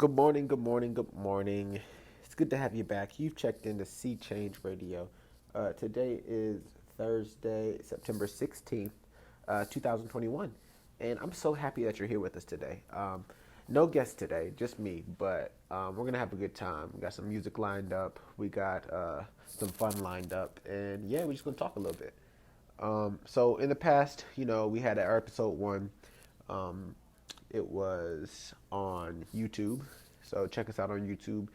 Good morning, good morning, good morning. It's good to have you back. You've checked into Sea Change Radio. Today is Thursday, September 16th, 2021. And I'm so happy that you're here with us today. No guest today, just me, but we're going to have a good time. We got some music lined up, we got some fun lined up, and yeah, we're just going to talk a little bit. So in the past, we had our episode one. Um, it was on YouTube. So check us out on YouTube.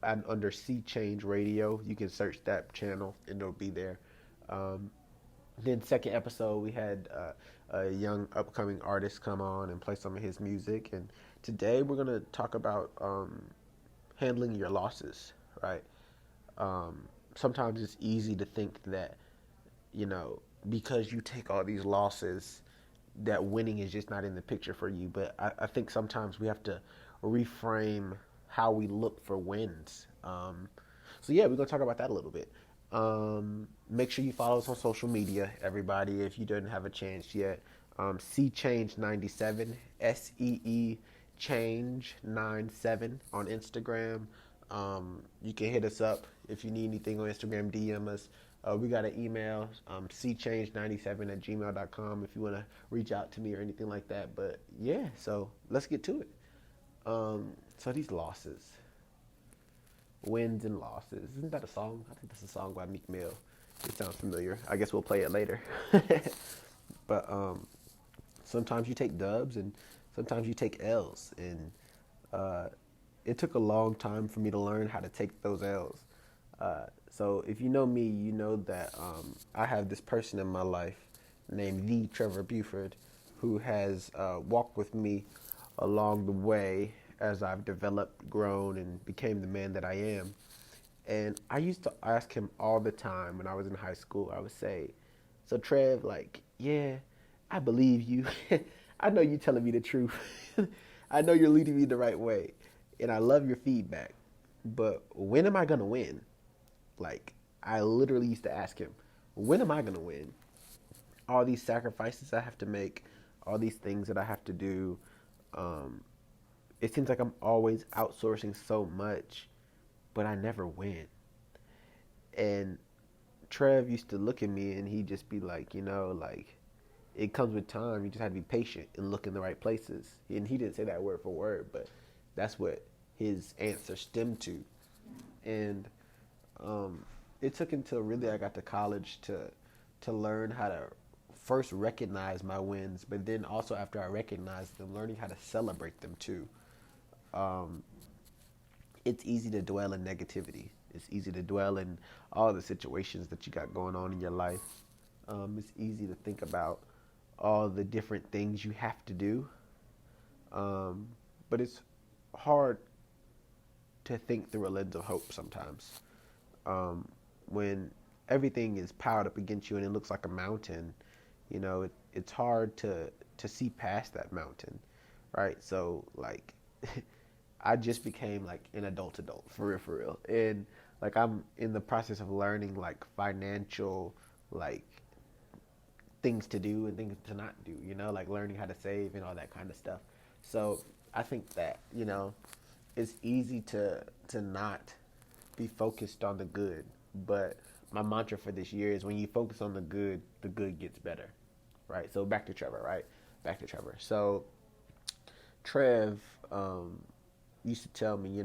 And under Sea Change Radio, you can search that channel and it'll be there. Um, then second episode, we had a young upcoming artist come on and play some of his music. And today we're gonna talk about handling your losses. Right. Sometimes it's easy to think that you know, because you take all these losses, that winning is just not in the picture for you. But I think sometimes we have to reframe how we look for wins. So yeah, we're gonna talk about that a little bit. Make sure you follow us on social media, everybody. If you didn't have a chance yet, See Change 97, SEE Change 97 on Instagram. You can hit us up if you need anything on Instagram. DM us. We got an email, cchange97 at gmail.com if you want to reach out to me or anything like that. But yeah, so let's get to it. So these losses, wins and losses. Isn't that a song? I think that's a song by Meek Mill. It sounds familiar. I guess we'll play it later. But sometimes you take dubs and sometimes you take L's. And uh, it took a long time for me to learn how to take those L's. So if you know me, you know that I have this person in my life named the Trevor Buford, who has walked with me along the way as I've developed, grown, and became the man that I am. And I used to ask him all the time when I was in high school. I would say, "So Trev, like, yeah, I believe you. I know you're telling me the truth. I know you're leading me the right way, and I love your feedback. But when am I gonna win?" Like, I literally used to ask him, when am I going to win? All these sacrifices I have to make, all these things that I have to do. Um, it seems like I'm always outsourcing so much, but I never win. And Trev used to look at me and he'd just be like, like, it comes with time. You just have to be patient and look in the right places. And he didn't say that word for word, but that's what his answer stemmed to. And Um, it took until really I got to college to learn how to first recognize my wins, but then also after I recognized them, learning how to celebrate them too. Um, it's easy to dwell in negativity. It's easy to dwell in all the situations that you got going on in your life. It's easy to think about all the different things you have to do, um, but it's hard to think through a lens of hope sometimes. um, when everything is piled up against you and it looks like a mountain, it's hard to see past that mountain, right? So like, I just became like an adult for real, and like I'm in the process of learning like financial like things to do and things to not do, like learning how to save and all that kind of stuff. So I think that it's easy to not be focused on the good. But my mantra for this year is when you focus on the good gets better. Right? So back to Trevor, right? Back to Trevor. So Trev used to tell me,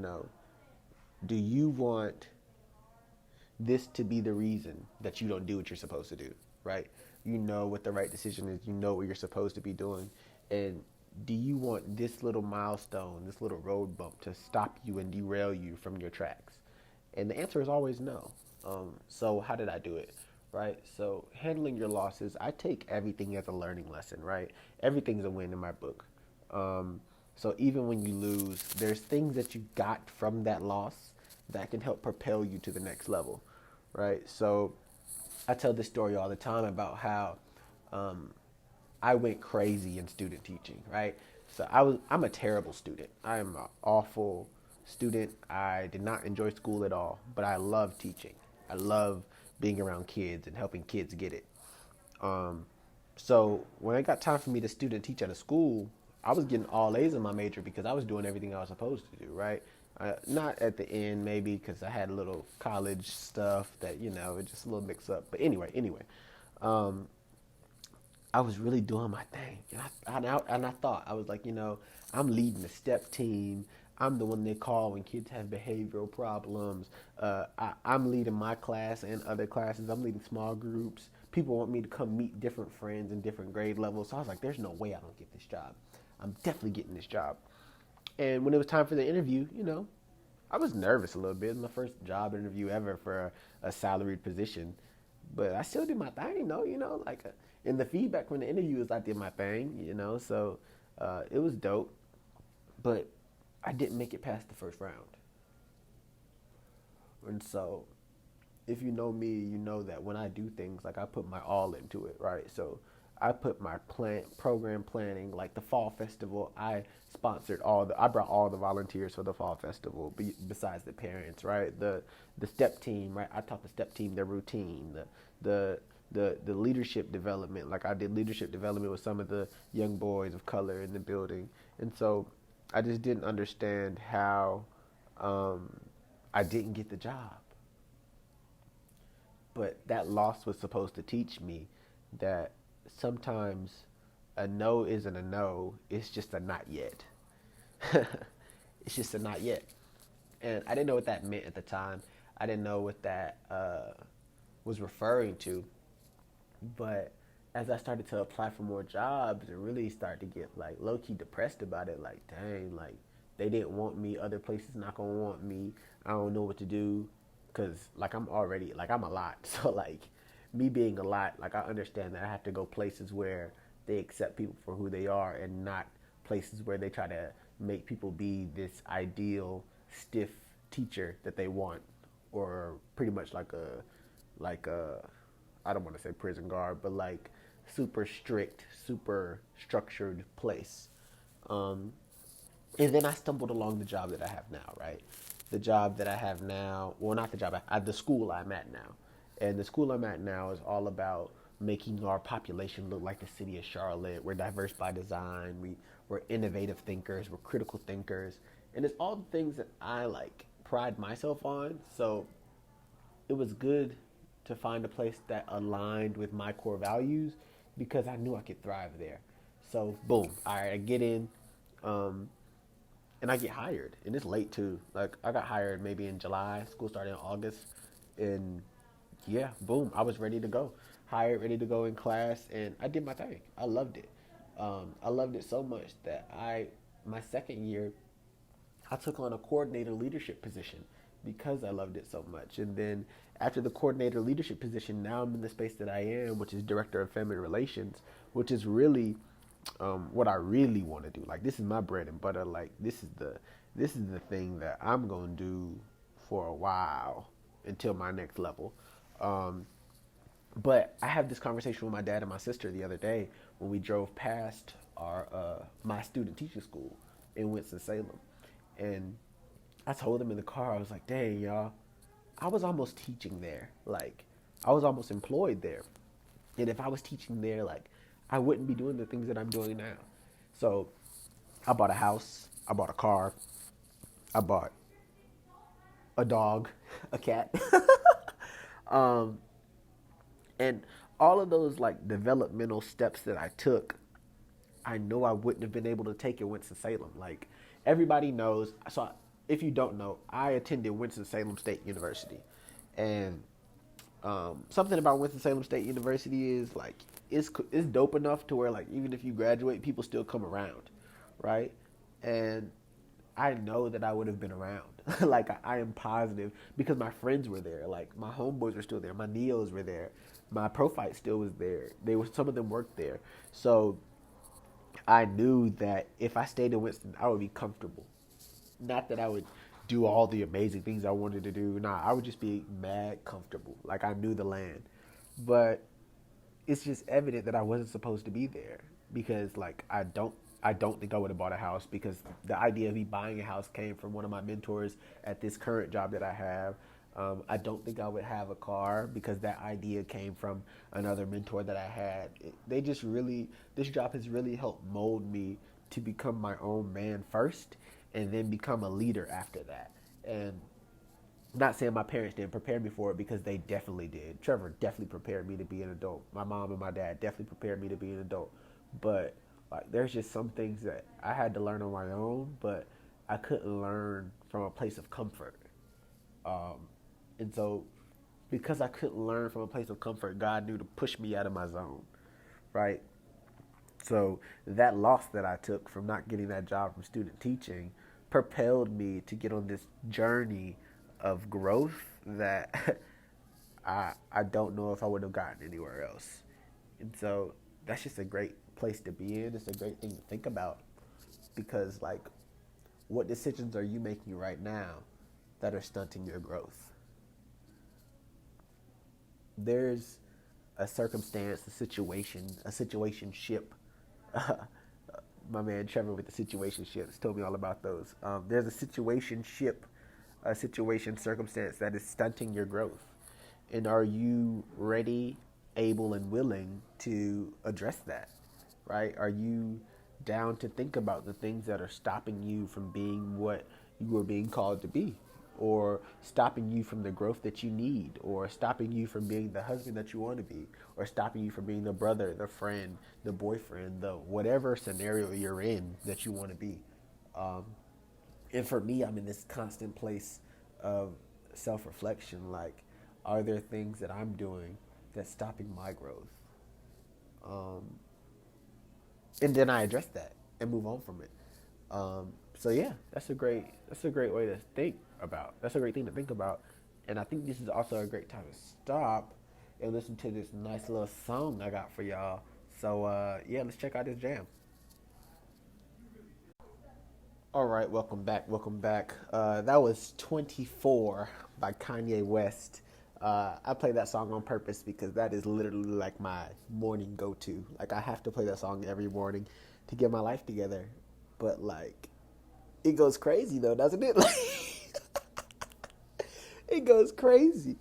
do you want this to be the reason that you don't do what you're supposed to do? Right? You know what the right decision is, you know what you're supposed to be doing. And do you want this little milestone, this little road bump to stop you and derail you from your tracks? And the answer is always no. So how did I do it? Right. So handling your losses, I take everything as a learning lesson. Right. Everything's a win in my book. Um, so even when you lose, there's things that you got from that loss that can help propel you to the next level. Right. So I tell this story all the time about how um, I went crazy in student teaching, right? So I'm a terrible student. I am an awful student. I did not enjoy school at all, but I love teaching. I love being around kids and helping kids get it. Um, so when it got time for me to student teach at a school, I was getting all A's in my major because I was doing everything I was supposed to do, right? Not at the end, maybe because I had a little college stuff that it just a little mix up. But anyway, um, I was really doing my thing, and I thought I was like, I'm leading the step team. I'm the one they call when kids have behavioral problems. I'm leading my class and other classes. I'm leading small groups. People want me to come meet different friends in different grade levels. So I was like, there's no way I don't get this job. I'm definitely getting this job. And when it was time for the interview, I was nervous a little bit. It was my first job interview ever for a salaried position, but I still did my thing, though. In the feedback from the interviews, I did my thing. So it was dope. But I didn't make it past the first round, and so if you know me, you know that when I do things, like I put my all into it, right? So I put my program planning, like the fall festival. I brought all the volunteers for the fall festival, besides the parents, right? The step team, right? I taught the step team their routine, the the leadership development. Like I did leadership development with some of the young boys of color in the building, and so I just didn't understand how I didn't get the job. But that loss was supposed to teach me that sometimes a no isn't a no, it's just a not yet. It's just a not yet. And I didn't know what that meant at the time. I didn't know what that was referring to. But as I started to apply for more jobs and really start to get like low key depressed about it, like, dang, like they didn't want me, other places not gonna want me. I don't know what to do, cause like I'm already like I'm a lot. So like me being a lot, like I understand that I have to go places where they accept people for who they are and not places where they try to make people be this ideal stiff teacher that they want, or pretty much like a I don't want to say prison guard, but like super strict, super structured place. Um, and then I stumbled along the job that I have now, right? The job that I have now, well, not the job, the school I'm at now. And the school I'm at now is all about making our population look like the city of Charlotte. We're diverse by design. We're innovative thinkers. We're critical thinkers. And it's all the things that I like pride myself on. So it was good to find a place that aligned with my core values because I knew I could thrive there. So boom, all right, I get in, um, and I get hired, and it's late too. Like I got hired maybe in July. School started in August, and yeah, boom, I was ready to go. Hired, ready to go in class, and I did my thing. I loved it. I loved it so much that my second year, I took on a coordinator leadership position because I loved it so much. And then after the coordinator leadership position, now I'm in the space that I am, which is director of family relations, which is really what I really want to do. Like this is my bread and butter. Like this is the thing that I'm gonna do for a while until my next level. Um, but I had this conversation with my dad and my sister the other day when we drove past our my student teaching school in Winston Salem, and I told them in the car, I was like, "Dang, y'all, I was almost teaching there. Like, I was almost employed there, and if I was teaching there, like, I wouldn't be doing the things that I'm doing now." So, I bought a house, I bought a car, I bought a dog, a cat, um, and all of those like developmental steps that I took, I know I wouldn't have been able to take in Winston Salem. Like everybody knows. So if you don't know, I attended Winston Salem State University, and something about Winston Salem State University is like it's dope enough to where like even if you graduate, people still come around, right? And I know that I would have been around. Like I am positive because my friends were there. Like my homeboys were still there. My neos were there. My profile still was there. They were some of them worked there. So I knew that if I stayed in Winston, I would be comfortable. Not that I would do all the amazing things I wanted to do. Nah, I would just be mad comfortable. Like I knew the land. But it's just evident that I wasn't supposed to be there because like I don't think I would have bought a house because the idea of me buying a house came from one of my mentors at this current job that I have. I don't think I would have a car because that idea came from another mentor that I had. They just really, this job has really helped mold me to become my own man first and then become a leader after that. And not saying my parents didn't prepare me for it, because they definitely did. Trevor definitely prepared me to be an adult. My mom and my dad definitely prepared me to be an adult. But like, there's just some things that I had to learn on my own, but I couldn't learn from a place of comfort. Um, and so, because I couldn't learn from a place of comfort, God knew to push me out of my zone, right? So that loss that I took from not getting that job from student teaching propelled me to get on this journey of growth that I don't know if I would have gotten anywhere else. And so that's just a great place to be in. It's a great thing to think about, because like, what decisions are you making right now that are stunting your growth? There's a circumstance, a situation, a situationship. My man Trevor with the situationships told me all about those. There's a situationship, a situation, circumstance that is stunting your growth. And are you ready, able, and willing to address that? Right? Are you down to think about the things that are stopping you from being what you are being called to be, or stopping you from the growth that you need, or stopping you from being the husband that you want to be, or stopping you from being the brother, the friend, the boyfriend, the whatever scenario you're in that you want to be? Um, and for me, I'm in this constant place of self-reflection. Like, are there things that I'm doing that's stopping my growth? Um, and then I address that and move on from it. So yeah, that's a great way to think about. That's a great thing to think about, and I think this is also a great time to stop and listen to this nice little song I got for y'all. So yeah, let's check out this jam. All right, welcome back. Welcome back. That was 24 by Kanye West. I play that song on purpose because that is literally like my morning go to. Like, I have to play that song every morning to get my life together. But, like, it goes crazy, though, doesn't it? Like, it goes crazy.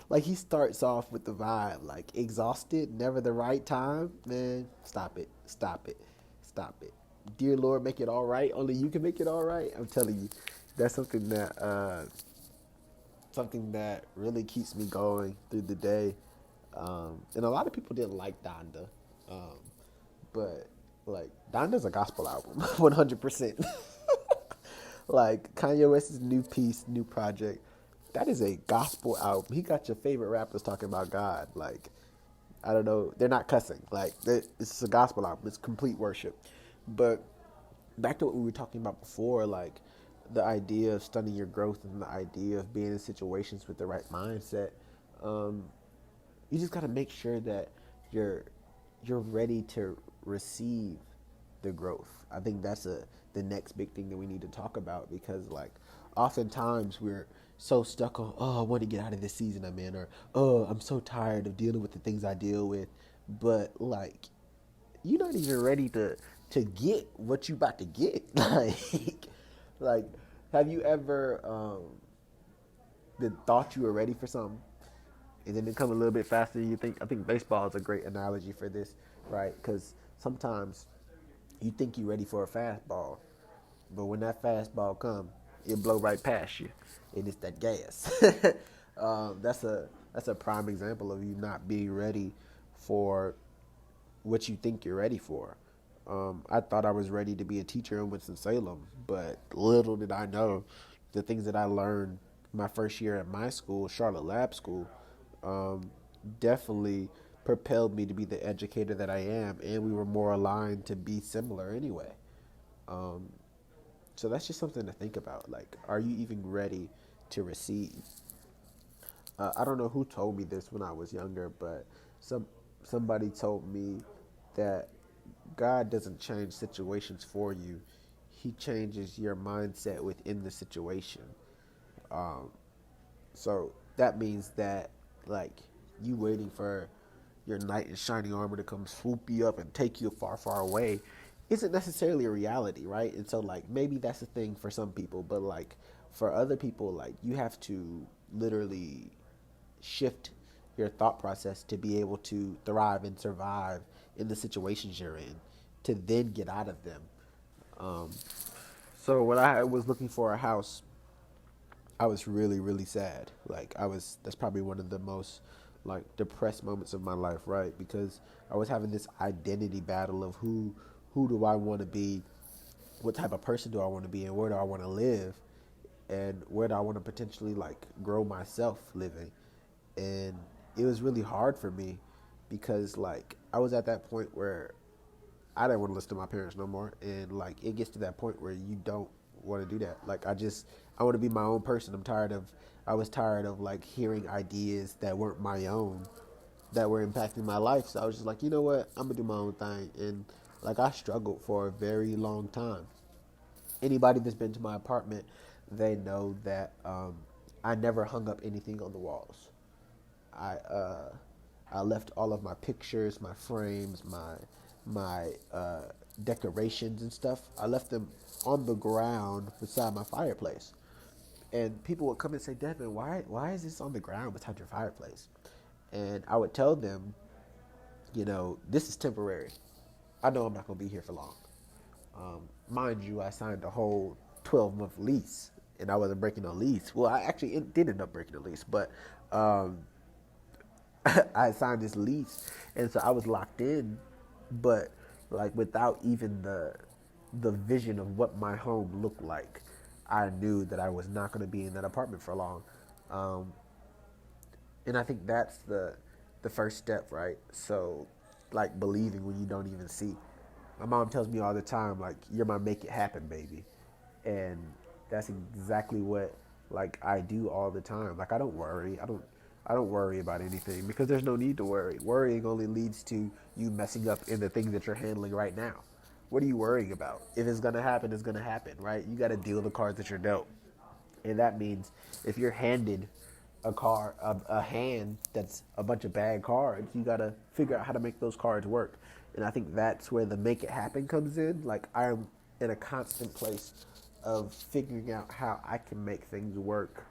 Like, he starts off with the vibe, like, exhausted, never the right time. Man, stop it. Stop it. Stop it. Dear Lord, make it all right. Only you can make it all right. I'm telling you, that's something that really keeps me going through the day. And a lot of people didn't like Donda, um, but like, Donda's a gospel album, 100%. Like, Kanye West's new piece, new project, that is a gospel album. He got your favorite rappers talking about God. Like, I don't know, they're not cussing. Like, it's a gospel album. It's complete worship. But back to what we were talking about before, like, the idea of stunning your growth and the idea of being in situations with the right mindset. Um, you just got to make sure that you're you're ready to receive the growth. I think that's the next big thing that we need to talk about, because like, oftentimes we're so stuck on, oh, I want to get out of this season I'm in, or oh, I'm so tired of dealing with the things I deal with. But like, you're not even ready to get what you about to get. Like, have you ever been thought you were ready for something, and then it come a little bit faster than you think? I think baseball is a great analogy for this, right? Because sometimes you think you're ready for a fastball, but when that fastball come, it blow right past you, and it's that gas. That's a prime example of you not being ready for what you think you're ready for. I thought I was ready to be a teacher in Winston-Salem, but little did I know the things that I learned my first year at my school, Charlotte Lab School, um, definitely propelled me to be the educator that I am, and we were more aligned to be similar anyway. Um, so that's just something to think about. Like, are you even ready to receive? I don't know who told me this when I was younger, but some somebody told me that God doesn't change situations for you; He changes your mindset within the situation. Um, so that means that, like, you waiting for your knight in shining armor to come swoop you up and take you far, far away isn't necessarily a reality, right? And so, like, maybe that's a thing for some people, but like, for other people, like, you have to literally shift your thought process to be able to thrive and survive in the situations you're in, to then get out of them. Um, so when I was looking for a house, I was really, really sad. Like that's probably one of the most like depressed moments of my life, right? Because I was having this identity battle of who do I want to be, what type of person do I want to be, and where do I want to live, and where do I want to potentially like grow myself living. And it was really hard for me because like I was at that point where I didn't want to listen to my parents no more, and like it gets to that point where you don't want to do that. Like I want to be my own person. I was tired of like hearing ideas that weren't my own that were impacting my life. So I was just like, you know what, I'm gonna do my own thing. And like I struggled for a very long time. Anybody that's been to my apartment, they know that I never hung up anything on the walls. I uh, I left all of my pictures, my frames, my decorations and stuff. I left them on the ground beside my fireplace. And people would come and say, Devin, why is this on the ground beside your fireplace? And I would tell them, this is temporary. I know I'm not gonna be here for long. Mind you, I signed a whole 12-month lease, and I wasn't breaking a lease. Well, I actually did end up breaking a lease, but um, I signed this lease, and so I was locked in, but like without even the vision of what my home looked like, I knew that I was not going to be in that apartment for long, um, and I think that's the first step, right? So, like believing when you don't even see. My mom tells me all the time, like, "You're my make it happen, baby," and that's exactly what like I do all the time. Like I don't worry. I don't worry about anything because there's no need to worry. Worrying only leads to you messing up in the things that you're handling right now. What are you worrying about? If it's gonna happen, it's gonna happen, right? You got to deal the cards that you're dealt, and that means if you're handed a hand that's a bunch of bad cards, you got to figure out how to make those cards work. And I think that's where the make it happen comes in. Like I'm in a constant place of figuring out how I can make things work,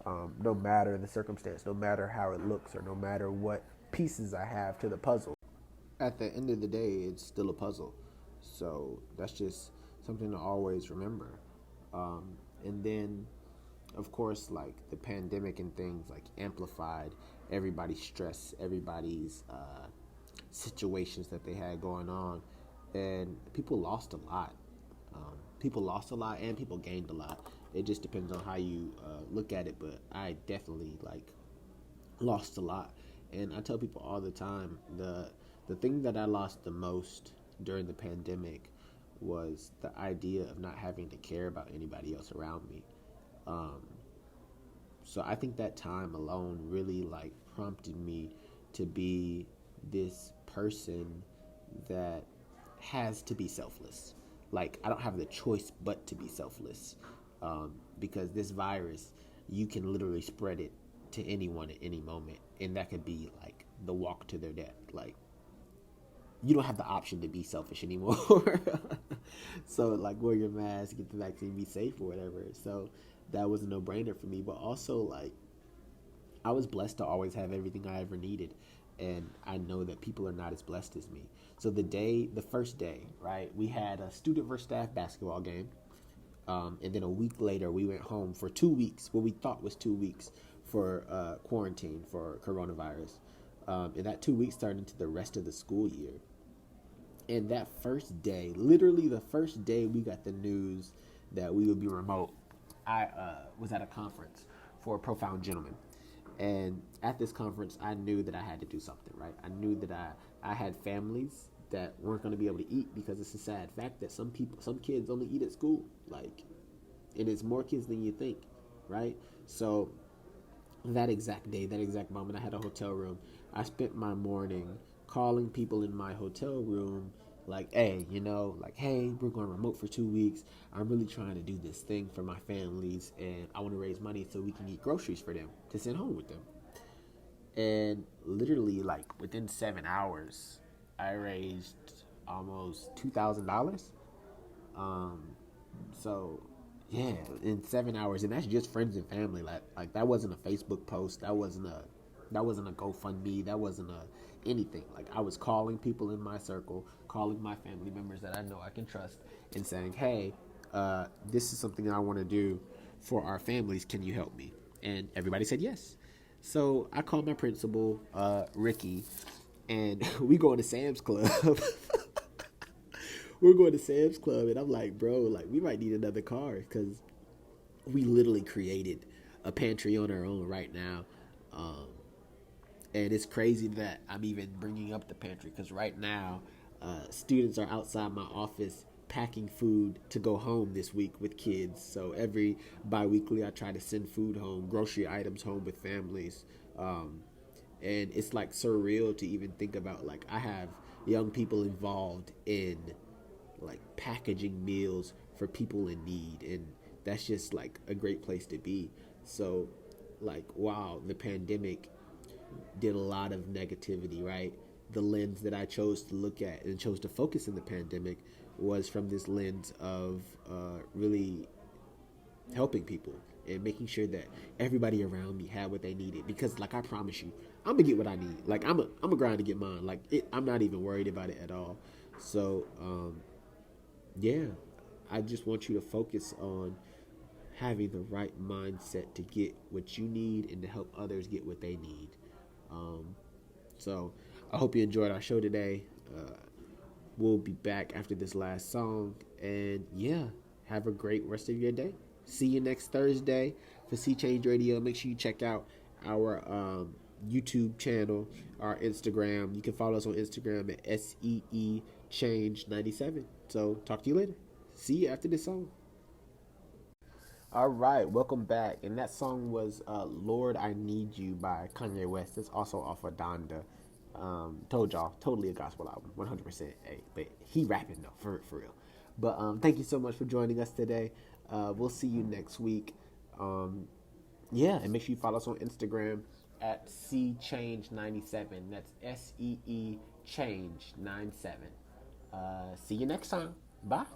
no matter the circumstance, no matter how it looks, or no matter what pieces I have to the puzzle. At the end of the day, it's still a puzzle. So that's just something to always remember. And then, of course, like the pandemic and things like amplified everybody's stress, everybody's situations that they had going on, and people lost a lot. People lost a lot, and people gained a lot. It just depends on how you look at it. But I definitely like lost a lot, and I tell people all the time the thing that I lost the most during the pandemic was the idea of not having to care about anybody else around me. Um, so I think that time alone really like prompted me to be this person that has to be selfless. Like I don't have the choice but to be selfless, because this virus, you can literally spread it to anyone at any moment, and that could be like the walk to their death. Like you don't have the option to be selfish anymore. So like wear your mask, get the vaccine, be safe or whatever. So that was a no brainer for me. But also like I was blessed to always have everything I ever needed. And I know that people are not as blessed as me. So the first day, right, we had a student versus staff basketball game. And then a week later, we went home for 2 weeks, what we thought was 2 weeks for quarantine for coronavirus. And that 2 weeks turned into the rest of the school year. And that first day, literally the first day we got the news that we would be remote, I was at a conference for Profound Gentlemen. And at this conference, I knew that I had to do something, right? I knew that I had families that weren't going to be able to eat because it's a sad fact that some kids only eat at school. Like, and it's more kids than you think, right? So that exact day, that exact moment, I had a hotel room. I spent my morning calling people in my hotel room, like, hey, like, hey, we're going remote for 2 weeks. I'm really trying to do this thing for my families, and I want to raise money so we can get groceries for them to send home with them. And literally, like, within 7 hours, I raised almost $2,000. Um, so yeah, in 7 hours, and that's just friends and family. Like that wasn't a Facebook post. That wasn't a GoFundMe. That wasn't a anything. Like I was calling people in my circle, calling my family members that I know I can trust and saying, hey, this is something that I want to do for our families. Can you help me? And everybody said yes. So I called my principal, Ricky, and we go to Sam's Club. We're going to Sam's Club, and I'm like, bro, like we might need another car because we literally created a pantry on our own right now. Um, and it's crazy that I'm even bringing up the pantry because right now, students are outside my office packing food to go home this week with kids. So every bi-weekly, I try to send food home, grocery items home with families. Um, and it's like surreal to even think about. Like I have young people involved in like packaging meals for people in need, and that's just like a great place to be. So like wow, the pandemic did a lot of negativity, right? The lens that I chose to look at and chose to focus in the pandemic was from this lens of really helping people and making sure that everybody around me had what they needed. Because, like I promise you, I'm gonna get what I need. Like I'm a grind to get mine. Like I'm not even worried about it at all. So, yeah, I just want you to focus on having the right mindset to get what you need and to help others get what they need. Um, so I hope you enjoyed our show today. We'll be back after this last song. And yeah, have a great rest of your day. See you next Thursday for Sea Change Radio. Make sure you check out our YouTube channel, our Instagram. You can follow us on Instagram at SEE Change 97. So talk to you later. See you after this song. All right, welcome back. And that song was Lord, I Need You by Kanye West. It's also off of Donda. Told y'all, totally a gospel album, 100%. Hey, but he rapping though, for real. But thank you so much for joining us today. We'll see you next week. Yeah, and make sure you follow us on Instagram at SeeChange97. That's SEE Change 97. See you next time. Bye.